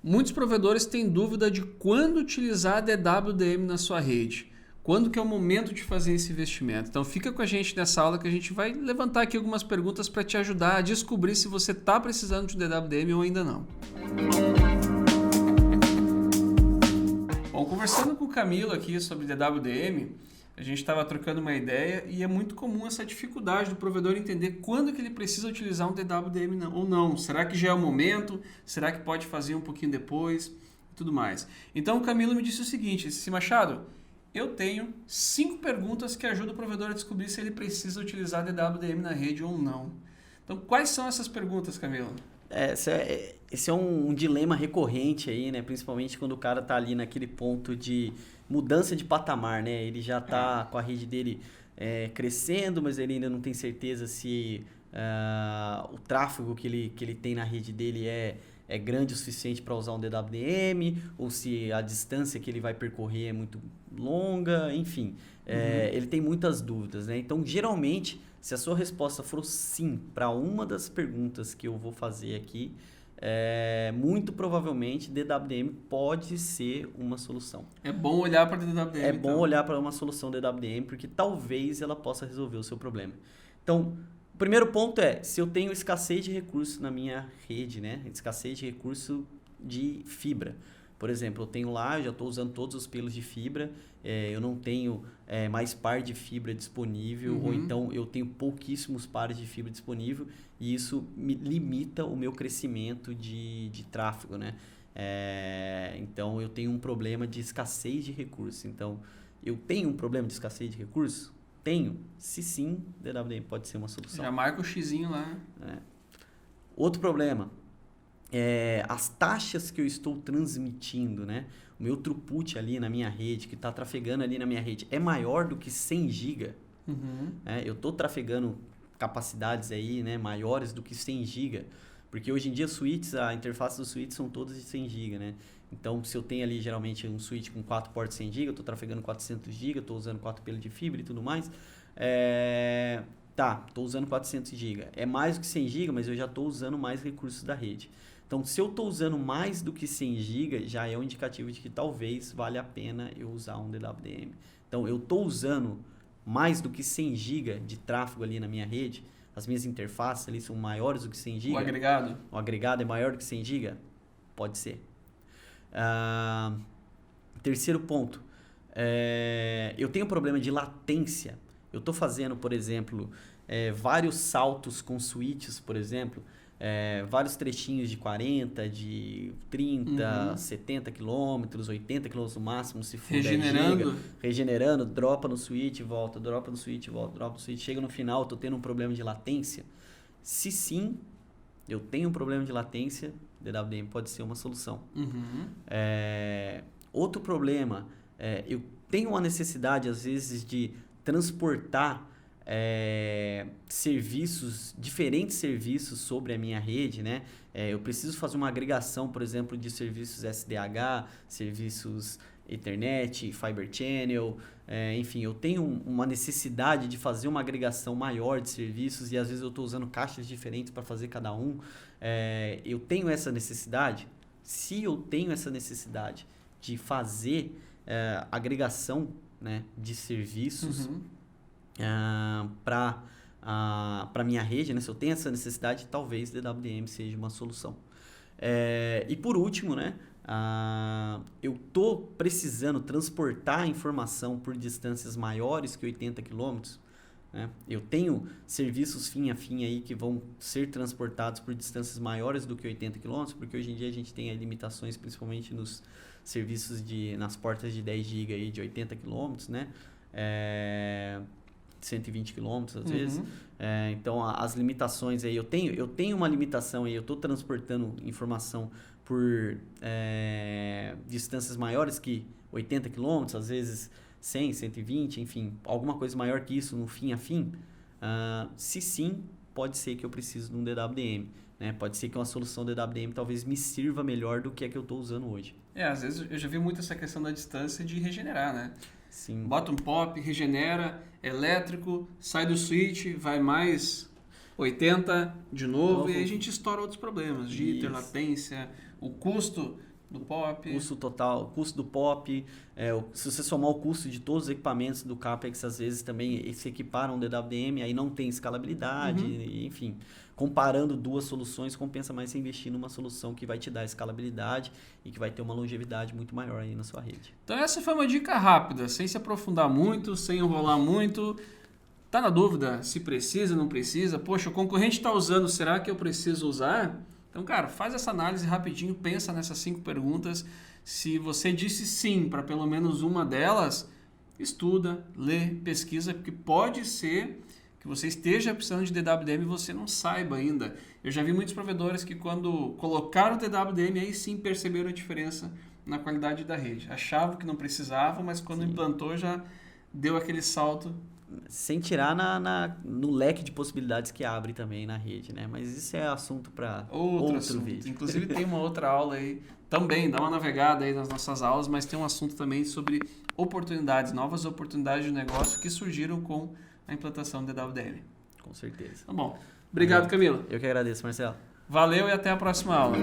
Muitos provedores têm dúvida de quando utilizar a DWDM na sua rede. Quando que é o momento de fazer esse investimento? Então fica com a gente nessa aula que a gente vai levantar aqui algumas perguntas para te ajudar a descobrir se você está precisando de um DWDM ou ainda não. Bom, conversando com o Camilo aqui sobre DWDM, a gente estava trocando uma ideia e é muito comum essa dificuldade do provedor entender quando que ele precisa utilizar um DWDM ou não. Será que já é o momento? Será que pode fazer um pouquinho depois? E tudo mais. Então o Camilo me disse o seguinte, disse, Machado, eu tenho 5 perguntas que ajudam o provedor a descobrir se ele precisa utilizar DWDM na rede ou não. Então quais são essas perguntas, Camilo? Esse é um dilema recorrente aí, né? Principalmente quando o cara tá ali naquele ponto de mudança de patamar, né? Ele já tá com a rede dele crescendo, mas ele ainda não tem certeza se o tráfego que ele tem na rede dele é grande o suficiente para usar um DWDM, ou se a distância que ele vai percorrer é muito longa, enfim. Ele tem muitas dúvidas, né? Então, geralmente, se a sua resposta for sim para uma das perguntas que eu vou fazer aqui, muito provavelmente DWDM pode ser uma solução. É bom olhar para DWDM. É bom olhar para uma solução DWDM, porque talvez ela possa resolver o seu problema. Então, o primeiro ponto é, se eu tenho escassez de recurso na minha rede, né? Escassez de recurso de fibra. Por exemplo, eu tenho lá, já estou usando todos os pelos de fibra, eu não tenho mais par de fibra disponível, ou então eu tenho pouquíssimos pares de fibra disponível, e isso me limita o meu crescimento de tráfego, né? Então, eu tenho um problema de escassez de recursos. Então, eu tenho um problema de escassez de recursos? Tenho. Se sim, DWDM pode ser uma solução. Já marca o xizinho lá. Outro problema. As taxas que eu estou transmitindo, né? O meu throughput ali na minha rede, que está trafegando ali na minha rede, é maior do que 100 GB. Eu estou trafegando capacidades aí, né, maiores do que 100 GB. Porque hoje em dia a interface dos switches são todas de 100 GB, né? Então, se eu tenho ali geralmente um switch com 4 portas 100 GB, eu estou trafegando 400 GB, estou usando 4 pelos de fibra e tudo mais. Estou usando 400 GB. É mais do que 100 GB, mas eu já estou usando mais recursos da rede. Então, se eu estou usando mais do que 100 GB, já é um indicativo de que talvez valha a pena eu usar um DWDM. Então, eu estou usando mais do que 100 GB de tráfego ali na minha rede, as minhas interfaces ali são maiores do que 100 GB. O agregado? O agregado é maior do que 100 GB? Pode ser. Terceiro ponto. Eu tenho problema de latência. Eu estou fazendo, por exemplo, vários saltos com switches, por exemplo, vários trechinhos de 40, de 30, 70 km, 80 km no máximo, se for 10 GB. Regenerando, dropa no switch, volta, dropa no switch, volta, dropa no switch. Chega no final, estou tendo um problema de latência. Se sim, eu tenho um problema de latência, DWDM pode ser uma solução. Outro problema, eu tenho uma necessidade, às vezes, de transportar diferentes serviços sobre a minha rede, né? Eu preciso fazer uma agregação, por exemplo, de serviços SDH, serviços Ethernet, Fiber Channel, enfim, eu tenho uma necessidade de fazer uma agregação maior de serviços e às vezes eu estou usando caixas diferentes para fazer cada um. Eu tenho essa necessidade? Se eu tenho essa necessidade de fazer agregação, né, de serviços para minha rede, né? Se eu tenho essa necessidade, talvez DWDM seja uma solução. E por último, né? Eu estou precisando transportar informação por distâncias maiores que 80 km. Né? Eu tenho serviços fim a fim aí que vão ser transportados por distâncias maiores do que 80 km, porque hoje em dia a gente tem limitações, principalmente nos serviços nas portas de 10 GB aí de 80 km, né? 120 km às vezes. Então, as limitações aí, eu tenho uma limitação aí, eu estou transportando informação por distâncias maiores que 80 km, às vezes 100, 120, enfim, alguma coisa maior que isso no fim a fim. Se sim, pode ser que eu precise de um DWDM. Né? Pode ser que uma solução DWDM talvez me sirva melhor do que a que eu estou usando hoje. Às vezes eu já vi muito essa questão da distância de regenerar, né? Sim. Bota um pop, regenera, elétrico, sai do switch, vai mais 80 de novo e aí a gente estoura outros problemas, jitter, latência, o custo do POP. Custo total, custo do POP, se você somar o custo de todos os equipamentos do CAPEX, às vezes também se equiparam ao DWDM, aí não tem escalabilidade, enfim. Comparando duas soluções, compensa mais você investir numa solução que vai te dar escalabilidade e que vai ter uma longevidade muito maior aí na sua rede. Então essa foi uma dica rápida, sem se aprofundar muito, sem enrolar muito. Tá na dúvida se precisa, não precisa? Poxa, o concorrente está usando, será que eu preciso usar? Então, cara, faz essa análise rapidinho, pensa nessas 5 perguntas. Se você disse sim para pelo menos uma delas, estuda, lê, pesquisa, porque pode ser que você esteja precisando de DWDM e você não saiba ainda. Eu já vi muitos provedores que quando colocaram o DWDM, aí sim perceberam a diferença na qualidade da rede. Achavam que não precisavam, mas quando implantou já deu aquele salto. Sem tirar no leque de possibilidades que abre também na rede, né? Mas isso é assunto para outro vídeo. Inclusive tem uma outra aula aí também, dá uma navegada aí nas nossas aulas, mas tem um assunto também sobre oportunidades, novas oportunidades de negócio que surgiram com a implantação do DWDM. Com certeza. Tá bom. Obrigado, Camilo. Eu que agradeço, Marcelo. Valeu e até a próxima aula.